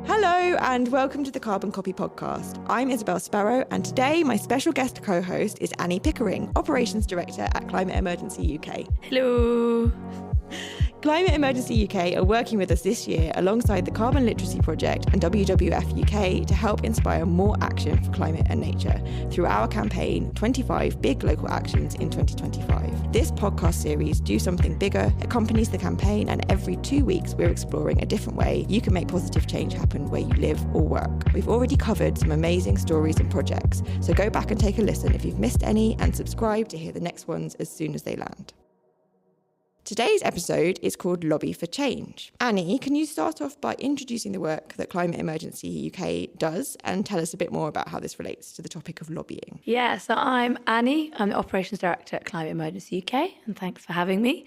Hello and welcome to the Carbon Copy podcast. I'm Isabel Sparrow and today my special guest co-host is Annie Pickering, Operations Director at Climate Emergency UK. Hello. Climate Emergency UK are working with us this year alongside the Carbon Literacy Project and WWF UK to help inspire more action for climate and nature through our campaign 25 Big Local Actions in 2025. This podcast series, Do Something Bigger, accompanies the campaign, and every 2 weeks we're exploring a different way you can make positive change happen where you live or work. We've already covered some amazing stories and projects, so go back and take a listen if you've missed any and subscribe to hear the next ones as soon as they land. Today's episode is called Lobby for Change. Annie, can you start off by introducing the work that Climate Emergency UK does and tell us a bit more about how this relates to the topic of lobbying? Yeah, so I'm Annie. I'm the Operations Director at Climate Emergency UK, and thanks for having me.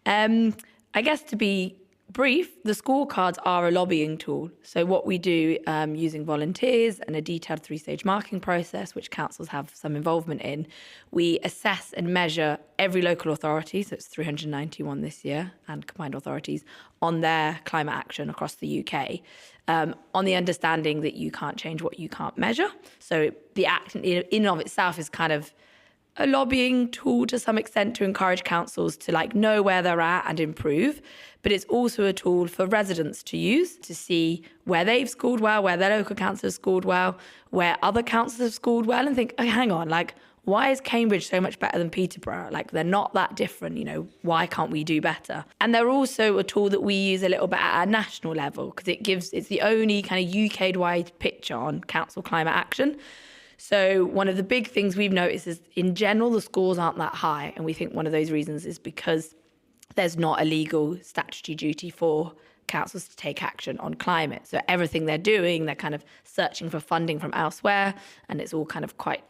I guess to be brief, the scorecards are a lobbying tool. So what we do using volunteers and a detailed 3-stage marking process, which councils have some involvement in, we assess and measure every local authority, so it's 391 this year, and combined authorities, on their climate action across the UK, on the understanding that you can't change what you can't measure. So the action in and of itself is kind of a lobbying tool to some extent to encourage councils to know where they're at and improve. But it's also a tool for residents to use to see where they've scored well, where their local council has scored well, where other councils have scored well, and think, oh, hang on, why is Cambridge so much better than Peterborough? They're not that different, why can't we do better? And they're also a tool that we use a little bit at a national level because it's the only kind of UK-wide picture on council climate action. So one of the big things we've noticed is, in general, the scores aren't that high. And we think one of those reasons is because there's not a legal statutory duty for councils to take action on climate. So everything they're doing, they're kind of searching for funding from elsewhere. And it's all kind of quite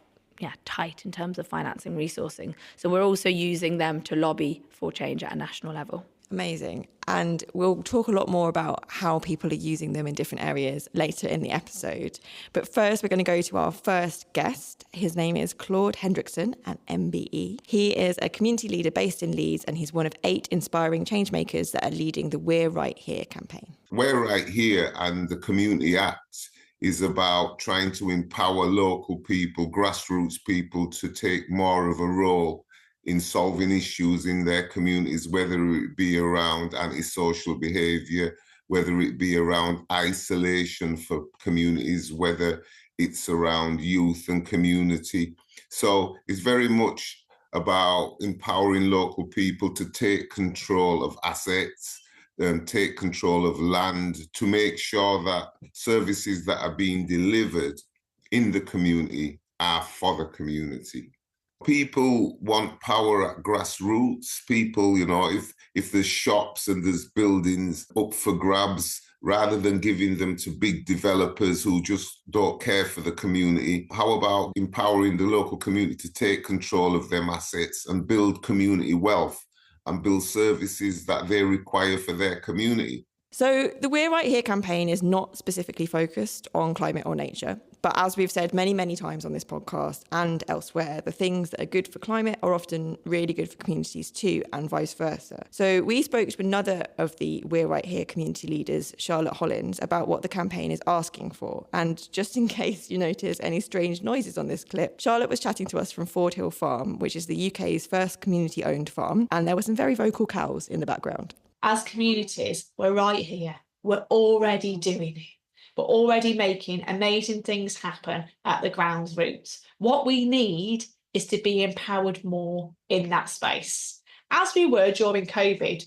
tight in terms of financing, resourcing. So we're also using them to lobby for change at a national level. Amazing. And we'll talk a lot more about how people are using them in different areas later in the episode. But first, we're going to go to our first guest. His name is Claude Hendrickson MBE. He is a community leader based in Leeds, and he's one of 8 inspiring changemakers that are leading the We're Right Here campaign. We're Right Here and the Community Act is about trying to empower local people, grassroots people, to take more of a role in solving issues in their communities, whether it be around antisocial behaviour, whether it be around isolation for communities, whether it's around youth and community. So it's very much about empowering local people to take control of assets and take control of land, to make sure that services that are being delivered in the community are for the community. People want power at grassroots. People, if there's shops and there's buildings up for grabs, rather than giving them to big developers who just don't care for the community, how about empowering the local community to take control of them assets and build community wealth and build services that they require for their community? So the We're Right Here campaign is not specifically focused on climate or nature. But as we've said many, many times on this podcast and elsewhere, the things that are good for climate are often really good for communities too, and vice versa. So we spoke to another of the We're Right Here community leaders, Charlotte Hollins, about what the campaign is asking for. And just in case you notice any strange noises on this clip, Charlotte was chatting to us from Fordhall Farm, which is the UK's first community-owned farm. And there were some very vocal cows in the background. As communities, we're right here. We're already doing it. We're already making amazing things happen at the ground roots. What we need is to be empowered more in that space. As we were during COVID,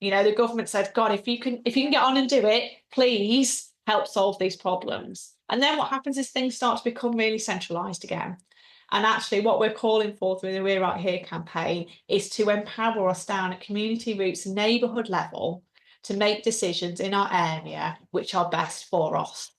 the government said, God, if you can get on and do it, please help solve these problems. And then what happens is things start to become really centralised again. And actually what we're calling for through the We're Right Here campaign is to empower us down at community roots, neighbourhood level, to make decisions in our area which are best for us.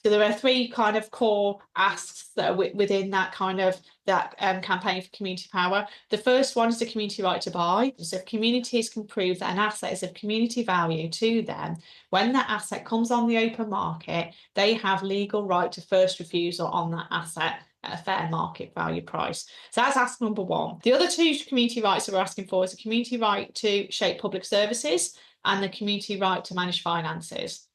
So there are 3 kind of core asks that are within that campaign for community power. The first one is the community right to buy. So if communities can prove that an asset is of community value to them, when that asset comes on the open market, they have legal right to first refusal on that asset at a fair market value price. So that's ask number 1. The other 2 community rights that we're asking for is the community right to shape public services and the community right to manage finances.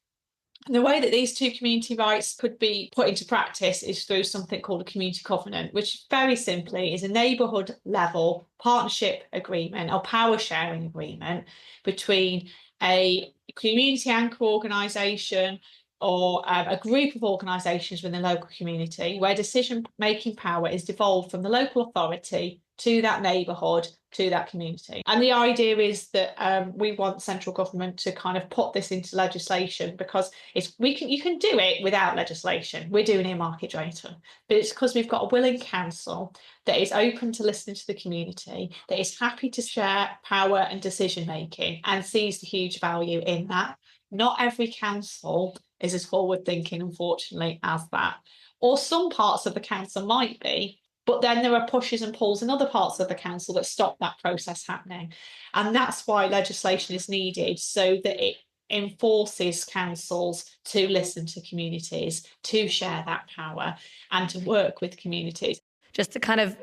And the way that these two community rights could be put into practice is through something called a community covenant, which very simply is a neighbourhood level partnership agreement or power sharing agreement between a community anchor organisation or a group of organisations within the local community, where decision-making power is devolved from the local authority to that neighbourhood, to that community. And the idea is that we want central government to kind of put this into legislation, because you can do it without legislation. We're doing it market data, but it's because we've got a willing council that is open to listening to the community, that is happy to share power and decision making, and sees the huge value in that. Not every council is as forward thinking, unfortunately, as that. Or some parts of the council might be, but then there are pushes and pulls in other parts of the council that stop that process happening. And that's why legislation is needed, so that it enforces councils to listen to communities, to share that power, and to work with communities. Just to kind of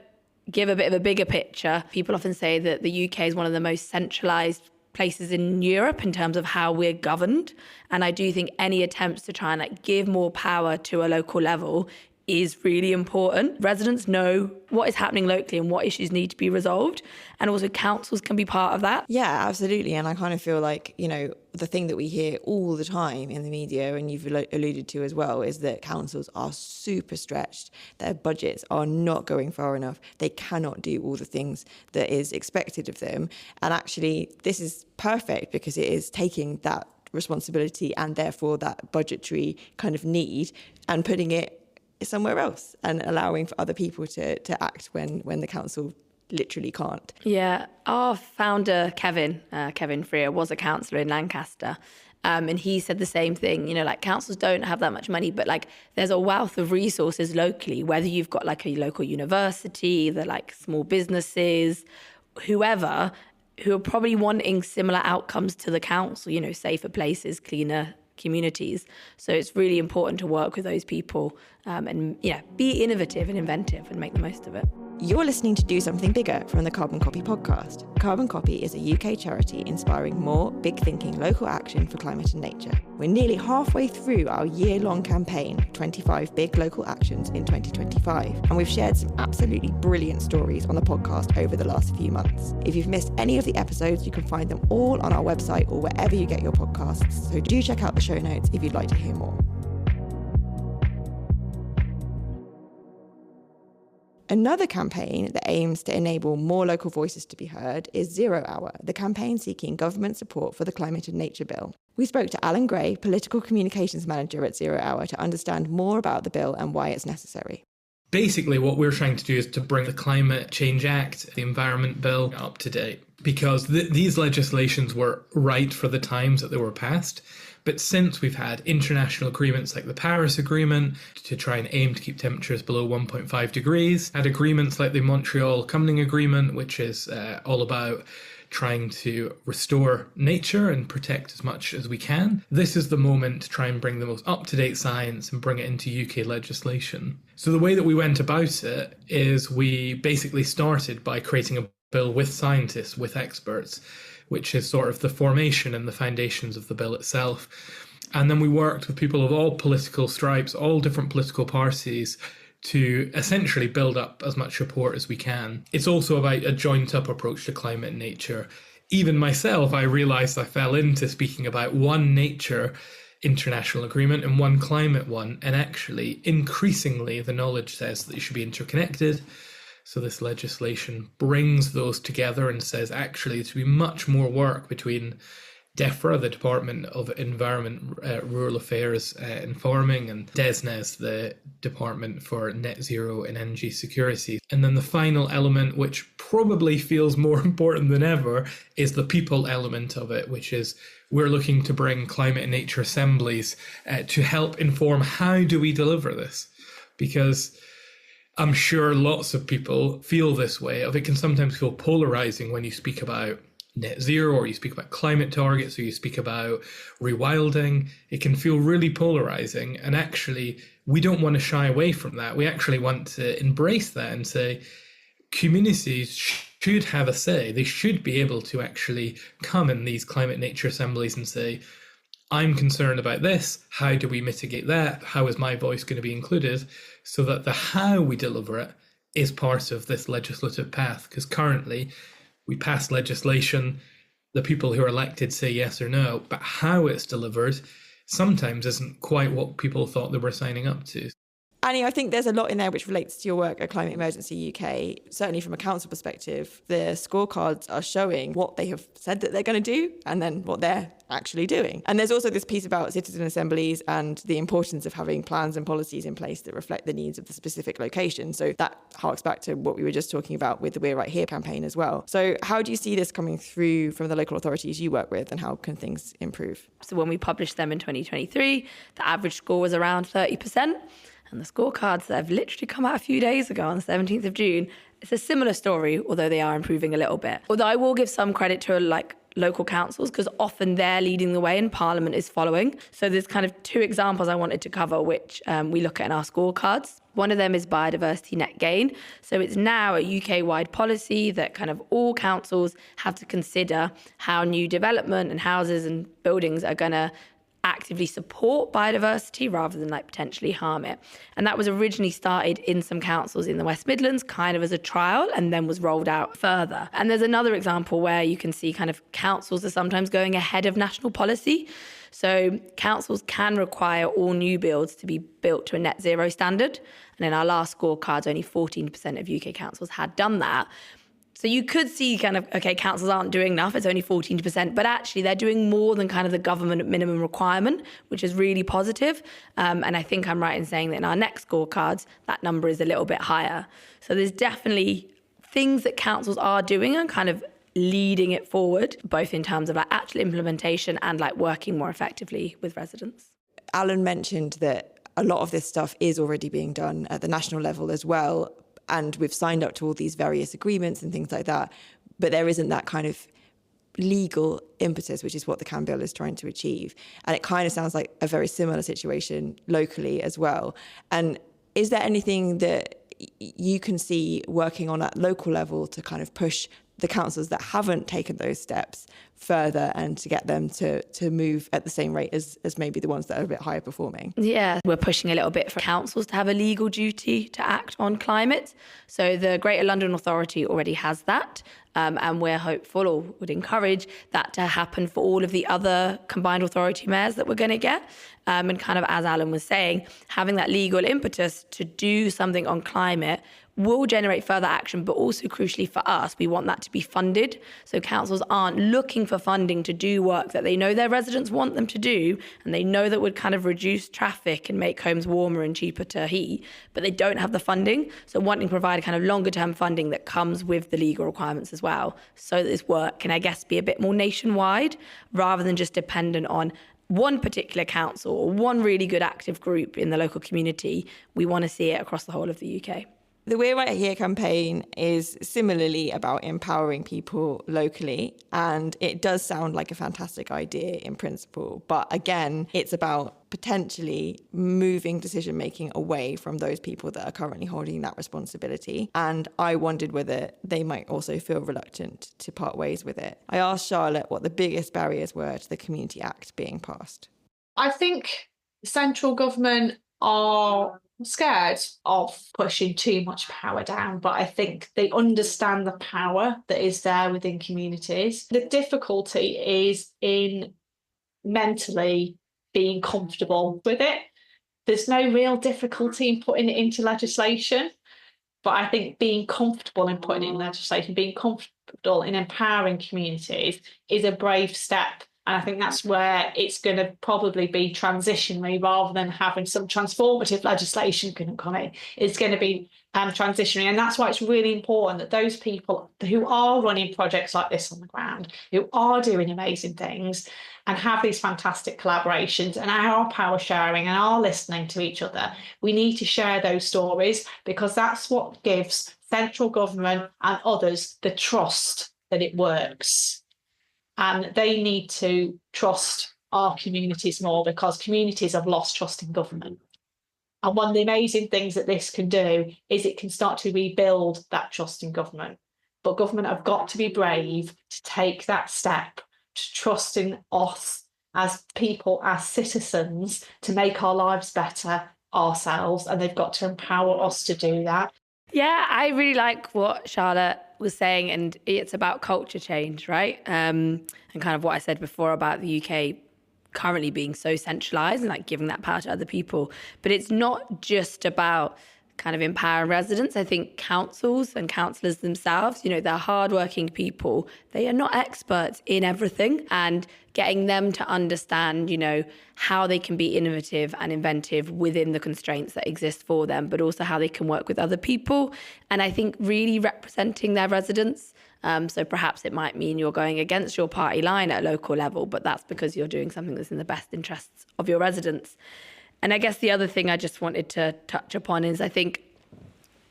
give a bit of a bigger picture, people often say that the UK is one of the most centralised places in Europe in terms of how we're governed. And I do think any attempts to try and give more power to a local level is really important. Residents know what is happening locally and what issues need to be resolved. And also councils can be part of that. Yeah, absolutely. And I kind of feel like, the thing that we hear all the time in the media, and you've alluded to as well, is that councils are super stretched. Their budgets are not going far enough. They cannot do all the things that is expected of them. And actually, this is perfect because it is taking that responsibility and therefore that budgetary kind of need and putting it somewhere else and allowing for other people to act when the council literally can't. Yeah, our founder, Kevin Freer, was a councillor in Lancaster. And he said the same thing, councils don't have that much money, but there's a wealth of resources locally, whether you've got a local university, the small businesses, whoever, who are probably wanting similar outcomes to the council, safer places, cleaner communities. So it's really important to work with those people and be innovative and inventive and make the most of it. You're listening to Do Something Bigger from the Carbon Copy podcast. Carbon Copy is a UK charity inspiring more big thinking local action for climate and nature. We're nearly halfway through our year-long campaign, 25 Big Local Actions in 2025, and we've shared some absolutely brilliant stories on the podcast over the last few months. If you've missed any of the episodes, you can find them all on our website or wherever you get your podcasts, so do check out the show notes if you'd like to hear more. Another campaign that aims to enable more local voices to be heard is 0 Hour, the campaign seeking government support for the Climate and Nature Bill. We spoke to Allan Gray, Political Communications Manager at 0 Hour, to understand more about the bill and why it's necessary. Basically, what we're trying to do is to bring the Climate Change Act, the Environment Bill, up to date, because these legislations were right for the times that they were passed. But since we've had international agreements like the Paris Agreement to try and aim to keep temperatures below 1.5 degrees, had agreements like the Montreal Covenant Agreement, which is all about trying to restore nature and protect as much as we can. This is the moment to try and bring the most up-to-date science and bring it into UK legislation. So the way that we went about it is we basically started by creating a bill with scientists, with experts, which is sort of the formation and the foundations of the bill itself. And then we worked with people of all political stripes, all different political parties, to essentially build up as much support as we can. It's also about a joined-up approach to climate and nature. Even myself, I realised I fell into speaking about one nature international agreement and one climate one, and actually, increasingly, the knowledge says that they should be interconnected. So this legislation brings those together and says actually there should be much more work between DEFRA, the Department of Environment, Rural Affairs and Farming, and DESNES, the Department for Net Zero and Energy Security. And then the final element, which probably feels more important than ever, is the people element of it, which is we're looking to bring climate and nature assemblies to help inform how do we deliver this. Because I'm sure lots of people feel this way. It can sometimes feel polarizing when you speak about net zero, or you speak about climate targets, or you speak about rewilding. It can feel really polarizing. And actually, we don't want to shy away from that. We actually want to embrace that and say communities should have a say. They should be able to actually come in these climate nature assemblies and say, I'm concerned about this. How do we mitigate that? How is my voice going to be included? So that the how we deliver it is part of this legislative path. Because currently we pass legislation, the people who are elected say yes or no, but how it's delivered sometimes isn't quite what people thought they were signing up to. Annie, I think there's a lot in there which relates to your work at Climate Emergency UK. Certainly from a council perspective, the scorecards are showing what they have said that they're going to do and then what they're actually doing. And there's also this piece about citizen assemblies and the importance of having plans and policies in place that reflect the needs of the specific location. So that harks back to what we were just talking about with the We're Right Here campaign as well. So how do you see this coming through from the local authorities you work with, and how can things improve? So when we published them in 2023, the average score was around 30%. And the scorecards that have literally come out a few days ago on the 17th of June, it's a similar story, although they are improving a little bit. Although I will give some credit to local councils, because often they're leading the way and Parliament is following. So there's kind of two examples I wanted to cover, which we look at in our scorecards. One of them is biodiversity net gain. So it's now a UK-wide policy that kind of all councils have to consider how new development and houses and buildings are going to actively support biodiversity rather than potentially harm it. And that was originally started in some councils in the West Midlands kind of as a trial, and then was rolled out further. And there's another example where you can see kind of councils are sometimes going ahead of national policy. So councils can require all new builds to be built to a net zero standard. And in our last scorecards, only 14% of UK councils had done that. So you could see kind of, okay, councils aren't doing enough, it's only 14%, but actually they're doing more than kind of the government minimum requirement, which is really positive. And I think I'm right in saying that in our next scorecards, that number is a little bit higher. So there's definitely things that councils are doing and kind of leading it forward, both in terms of actual implementation and working more effectively with residents. Allan mentioned that a lot of this stuff is already being done at the national level as well. And we've signed up to all these various agreements and things like that. But there isn't that kind of legal impetus, which is what the CAN bill is trying to achieve. And it kind of sounds like a very similar situation locally as well. And is there anything that you can see working on at local level to kind of push the councils that haven't taken those steps further and to get them to move at the same rate as maybe the ones that are a bit higher performing? Yeah, we're pushing a little bit for councils to have a legal duty to act on climate. So the Greater London Authority already has that. And we're hopeful, or would encourage that to happen for all of the other combined authority mayors that we're going to get. And kind of, as Allan was saying, having that legal impetus to do something on climate will generate further action, but also crucially for us, we want that to be funded. So councils aren't looking for funding to do work that they know their residents want them to do, and they know that would kind of reduce traffic and make homes warmer and cheaper to heat, but they don't have the funding. So wanting to provide kind of longer term funding that comes with the legal requirements as well, so that this work can, I guess, be a bit more nationwide rather than just dependent on one particular council or one really good active group in the local community. We want to see it across the whole of the UK. The We're Right Here campaign is similarly about empowering people locally, and it does sound like a fantastic idea in principle. But again, it's about potentially moving decision-making away from those people that are currently holding that responsibility. And I wondered whether they might also feel reluctant to part ways with it. I asked Charlotte what the biggest barriers were to the Community Act being passed. I think central government are scared of pushing too much power down, but I think they understand the power that is there within communities. The difficulty is in mentally being comfortable with it. There's no real difficulty in putting it into legislation, but I think being comfortable in putting it in legislation, being comfortable in empowering communities is a brave step. And I think that's where it's going to probably be transitionary rather than having some transformative legislation going to come in. It's going to be transitionary. And that's why it's really important that those people who are running projects like this on the ground, who are doing amazing things and have these fantastic collaborations and are power sharing and are listening to each other, we need to share those stories, because that's what gives central government and others the trust that it works. And they need to trust our communities more, because communities have lost trust in government. And one of the amazing things that this can do is it can start to rebuild that trust in government. But government have got to be brave to take that step, to trust in us as people, as citizens, to make our lives better ourselves, and they've got to empower us to do that. Yeah, I really like what Charlotte was saying, and it's about culture change, right? And kind of what I said before about the UK currently being so centralised and like giving that power to other people. But it's not just about kind of empowering residents. I think councils and councillors themselves, you know, they're hardworking people. They are not experts in everything, and getting them to understand, you know, how they can be innovative and inventive within the constraints that exist for them, but also how they can work with other people. And I think really representing their residents. So perhaps it might mean you're going against your party line at a local level, but that's because you're doing something that's in the best interests of your residents. And I guess the other thing I just wanted to touch upon is I think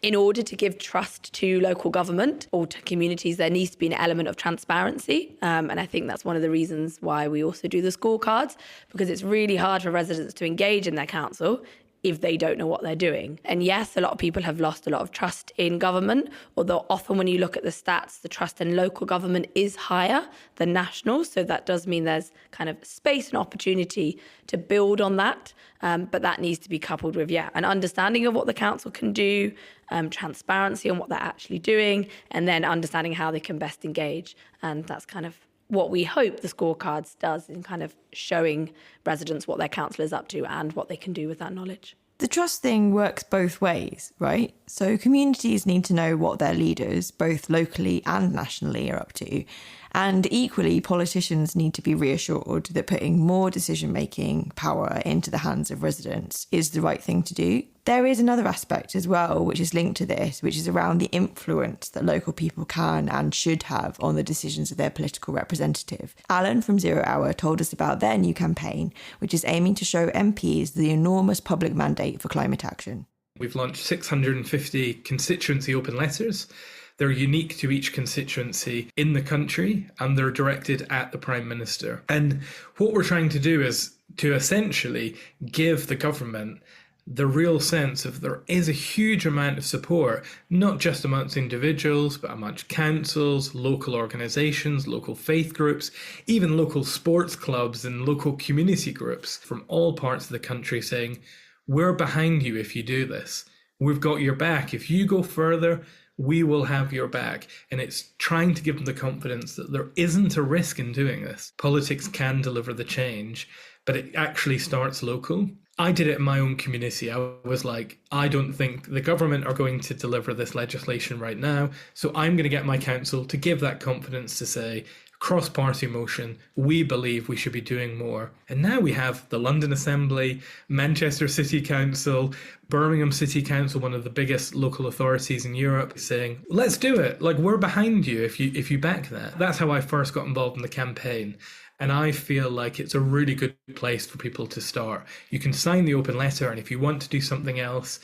in order to give trust to local government or to communities, there needs to be an element of transparency. And I think that's one of the reasons why we also do the scorecards, because it's really hard for residents to engage in their council if they don't know what they're doing. And yes, a lot of people have lost a lot of trust in government, although often when you look at the stats, the trust in local government is higher than national. So that does mean there's kind of space and opportunity to build on that. But that needs to be coupled with, an understanding of what the council can do, transparency on what they're actually doing, and then understanding how they can best engage. And that's kind of what we hope the scorecards does in kind of showing residents what their council is up to and what they can do with that knowledge. The trust thing works both ways, right? So communities need to know what their leaders, both locally and nationally, are up to. And equally, politicians need to be reassured that putting more decision-making power into the hands of residents is the right thing to do. There is another aspect as well, which is linked to this, which is around the influence that local people can and should have on the decisions of their political representative. Allan from 0 Hour told us about their new campaign, which is aiming to show MPs the enormous public mandate for climate action. We've launched 650 constituency open letters. They're unique to each constituency in the country, and they're directed at the Prime Minister. And what we're trying to do is to essentially give the government the real sense of there is a huge amount of support, not just amongst individuals, but amongst councils, local organisations, local faith groups, even local sports clubs and local community groups from all parts of the country saying, we're behind you if you do this. We've got your back. If you go further, we will have your back. And it's trying to give them the confidence that there isn't a risk in doing this. Politics can deliver the change, but it actually starts local. I did it in my own community. I was like, I don't think the government are going to deliver this legislation right now. So I'm going to get my council to give that confidence to say, cross-party motion, we believe we should be doing more. And now we have the London Assembly, Manchester City Council, Birmingham City Council, one of the biggest local authorities in Europe, saying, let's do it. Like, we're behind you if you back that. That's how I first got involved in the campaign. And I feel like it's a really good place for people to start. You can sign the open letter, and if you want to do something else,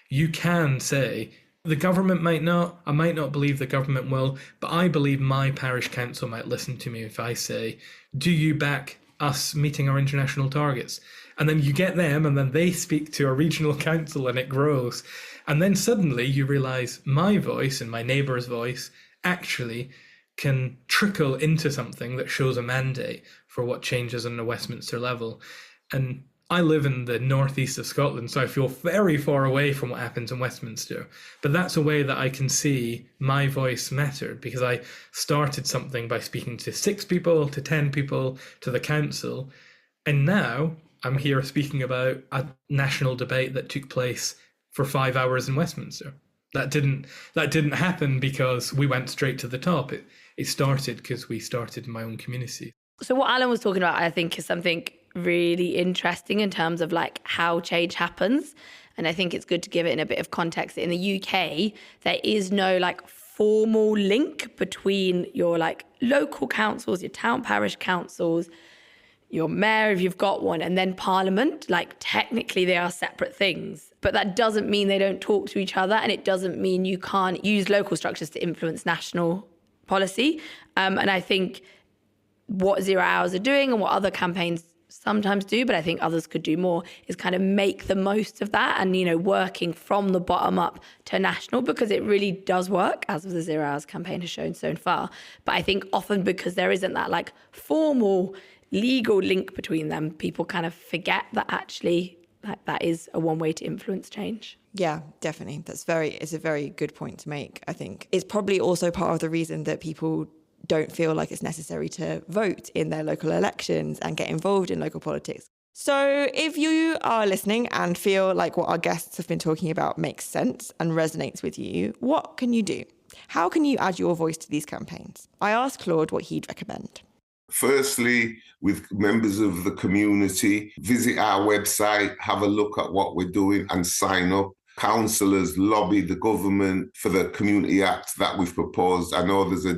you can say, the government might not, I might not believe the government will, but I believe my parish council might listen to me if I say, do you back us meeting our international targets? And then you get them, and then they speak to a regional council, and it grows. And then suddenly you realise my voice and my neighbour's voice actually can trickle into something that shows a mandate for what changes on the Westminster level. And I live in the northeast of Scotland, so I feel very far away from what happens in Westminster. But that's a way that I can see my voice mattered, because I started something by speaking to 6 people, to 10 people, to the council. And now I'm here speaking about a national debate that took place for 5 hours in Westminster. That didn't happen because we went straight to the top. It started because we started in my own community. So what Allan was talking about, I think, is something really interesting in terms of like how change happens. And I think it's good to give it in a bit of context. In the UK, there is no like formal link between your like local councils, your town parish councils, your mayor, if you've got one, and then Parliament. Like technically they are separate things, but that doesn't mean they don't talk to each other. And it doesn't mean you can't use local structures to influence national policy. And I think what 0 Hours are doing and what other campaigns sometimes do, but I think others could do more, is kind of make the most of that and, you know, working from the bottom up to national, because it really does work, as the 0 Hours campaign has shown so far. But I think often because there isn't that like formal legal link between them, people kind of forget that actually that is a one way to influence change. Yeah, definitely. It's a very good point to make, I think. It's probably also part of the reason that people don't feel like it's necessary to vote in their local elections and get involved in local politics. So if you are listening and feel like what our guests have been talking about makes sense and resonates with you, what can you do? How can you add your voice to these campaigns? I asked Claude what he'd recommend. Firstly, with members of the community, visit our website, have a look at what we're doing and sign up. Councillors lobby the government for the Community Act that we've proposed. I know there's a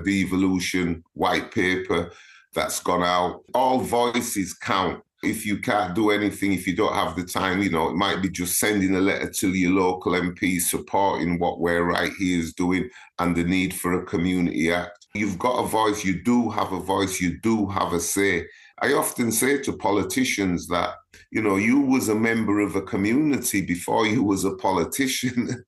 devolution white paper that's gone out. All voices count. If you can't do anything, if you don't have the time, it might be just sending a letter to your local MP supporting what We're Right Here is doing and the need for a Community Act. You've got a voice, you do have a voice, you do have a say. I often say to politicians that, you was a member of a community before you was a politician.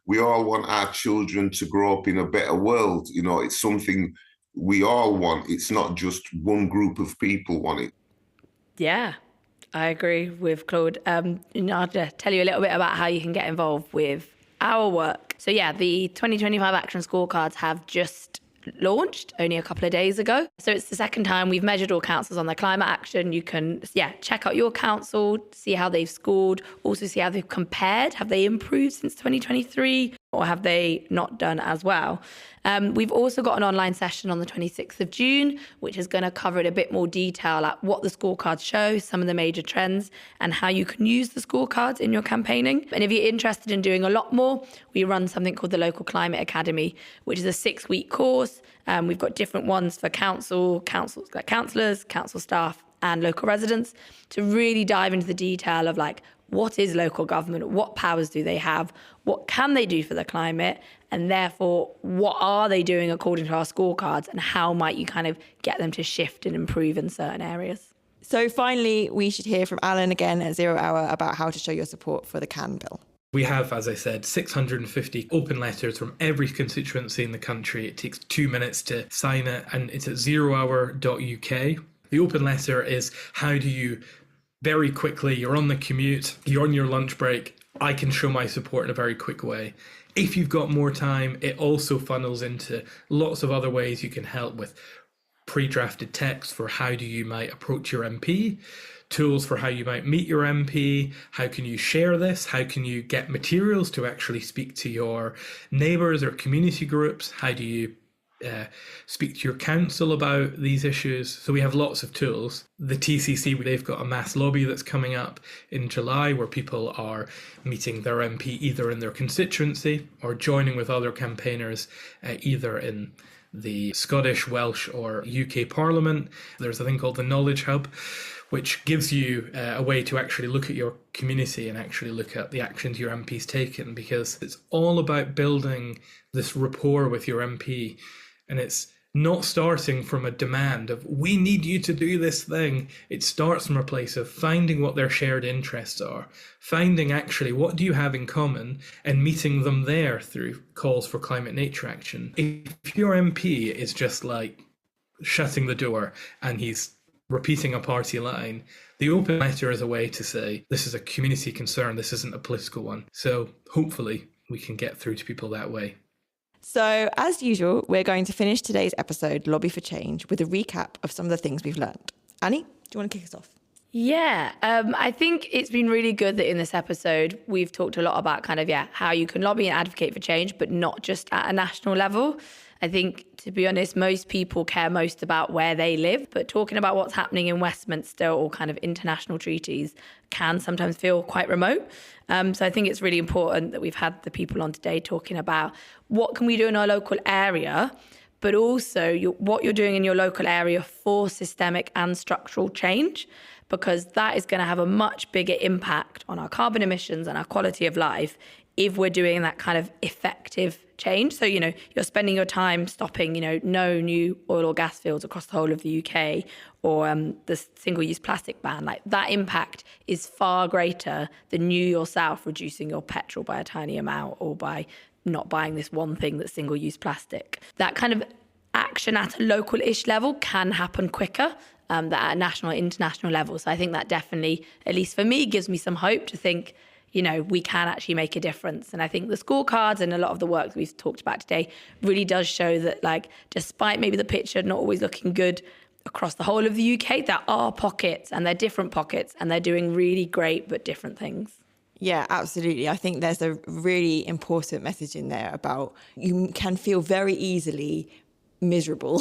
We all want our children to grow up in a better world. It's something we all want. It's not just one group of people want it. Yeah, I agree with Claude. I'll just tell you a little bit about how you can get involved with our work. So yeah, the 2025 Action Scorecards have just launched only a couple of days ago. So it's the second time we've measured all councils on their climate action. You can, check out your council, see how they've scored, also see how they've compared. Have they improved since 2023 or have they not done as well? We've also got an online session on the 26th of June, which is going to cover in a bit more detail at what the scorecards show, some of the major trends, and how you can use the scorecards in your campaigning. And if you're interested in doing a lot more, we run something called the Local Climate Academy, which is a 6-week course. We've got different ones for councillors, council staff, and local residents to really dive into the detail of what is local government, what powers do they have, what can they do for the climate, and therefore what are they doing according to our scorecards, and how might you kind of get them to shift and improve in certain areas. So finally, we should hear from Allan again at 0 Hour about how to show your support for the CAN bill. We have, as I said, 650 open letters from every constituency in the country. It takes 2 minutes to sign it, and it's at 0hour.uk. The open letter is how do you very quickly, you're on the commute, you're on your lunch break, I can show my support in a very quick way. If you've got more time, it also funnels into lots of other ways you can help with pre-drafted text for how do you might approach your MP, tools for how you might meet your MP, how can you share this, how can you get materials to actually speak to your neighbours or community groups, how do you speak to your council about these issues. So we have lots of tools. The TCC, they've got a mass lobby that's coming up in July where people are meeting their MP either in their constituency or joining with other campaigners either in the Scottish, Welsh or UK Parliament. There's a thing called the Knowledge Hub, which gives you a way to actually look at your community and actually look at the actions your MP's taken, because it's all about building this rapport with your MP. And it's not starting from a demand of, we need you to do this thing. It starts from a place of finding what their shared interests are, finding actually what do you have in common and meeting them there through calls for climate nature action. If your MP is just shutting the door and he's repeating a party line, the open letter is a way to say, this is a community concern, this isn't a political one. So hopefully we can get through to people that way. So, as usual, we're going to finish today's episode, Lobby for Change, with a recap of some of the things we've learned. Annie, do you want to kick us off? Yeah, I think it's been really good that in this episode, we've talked a lot about how you can lobby and advocate for change, but not just at a national level. I think, to be honest, most people care most about where they live, but talking about what's happening in Westminster or kind of international treaties can sometimes feel quite remote. So I think it's really important that we've had the people on today talking about what can we do in our local area, but also what you're doing in your local area for systemic and structural change, because that is going to have a much bigger impact on our carbon emissions and our quality of life if we're doing that kind of effective change. So, you're spending your time stopping, no new oil or gas fields across the whole of the UK, or the single-use plastic ban. That impact is far greater than you yourself reducing your petrol by a tiny amount or by not buying this one thing that's single-use plastic. That kind of action at a local-ish level can happen quicker than at a national or international level. So I think that definitely, at least for me, gives me some hope to think, we can actually make a difference. And I think the scorecards and a lot of the work that we've talked about today really does show that, despite maybe the picture not always looking good across the whole of the UK, there are pockets, and they're different pockets, and they're doing really great but different things. Yeah, absolutely. I think there's a really important message in there about you can feel very easily miserable,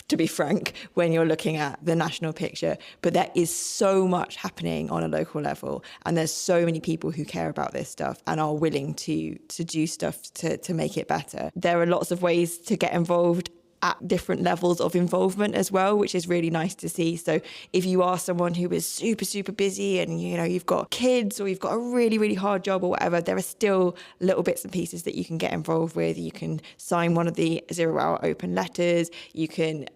to be frank, when you're looking at the national picture. But there is so much happening on a local level, and there's so many people who care about this stuff and are willing to do stuff to make it better. There are lots of ways to get involved at different levels of involvement as well, which is really nice to see. So if you are someone who is super, super busy and, you've got kids or you've got a really, really hard job or whatever, there are still little bits and pieces that you can get involved with. You can sign one of the 0 Hour open letters. You can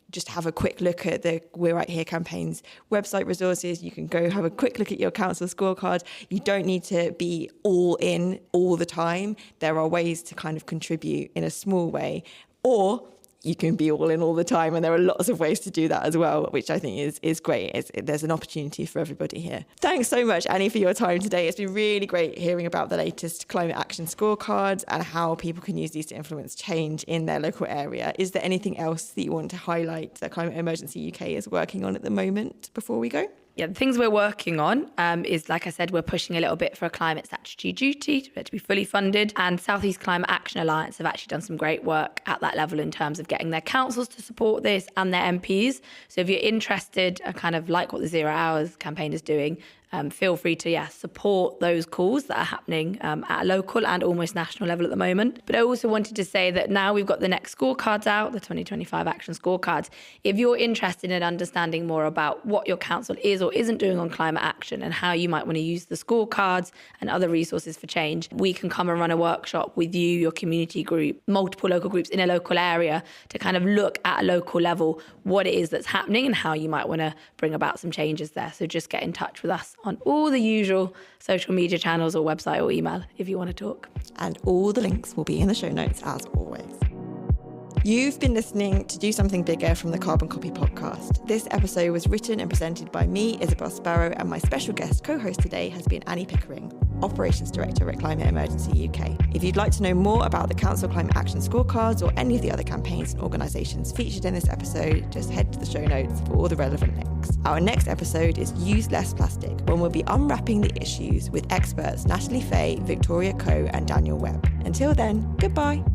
just have a quick look at the We're Right Here campaign's website resources. You can go have a quick look at your council scorecard. You don't need to be all in all the time. There are ways to kind of contribute in a small way, or you can be all in all the time, and there are lots of ways to do that as well, which I think is great. There's an opportunity for everybody here. Thanks so much, Annie, for your time today. It's been really great hearing about the latest climate action scorecards and how people can use these to influence change in their local area. Is there anything else that you want to highlight that Climate Emergency UK is working on at the moment before we go? Yeah, the things we're working on is, like I said, we're pushing a little bit for a climate statutory duty to be fully funded. And South East Climate Action Alliance have actually done some great work at that level in terms of getting their councils to support this and their MPs. So if you're interested, kind of like what the 0 Hours campaign is doing, feel free to support those calls that are happening at a local and almost national level at the moment. But I also wanted to say that now we've got the next scorecards out, the 2025 Action Scorecards. If you're interested in understanding more about what your council is or isn't doing on climate action and how you might want to use the scorecards and other resources for change, we can come and run a workshop with you, your community group, multiple local groups in a local area to kind of look at a local level what it is that's happening and how you might want to bring about some changes there. So just get in touch with us on all the usual social media channels or website or email if you want to talk. And all the links will be in the show notes as always. You've been listening to Do Something Bigger from the Carbon Copy podcast. This episode was written and presented by me, Isabel Sparrow, and my special guest co-host today has been Annie Pickering, Operations Director at Climate Emergency UK. If you'd like to know more about the Council Climate Action Scorecards or any of the other campaigns and organisations featured in this episode, just head to the show notes for all the relevant links. Our next episode is Use Less Plastic, when we'll be unwrapping the issues with experts Natalie Fay, Victoria Coe and Daniel Webb. Until then, goodbye.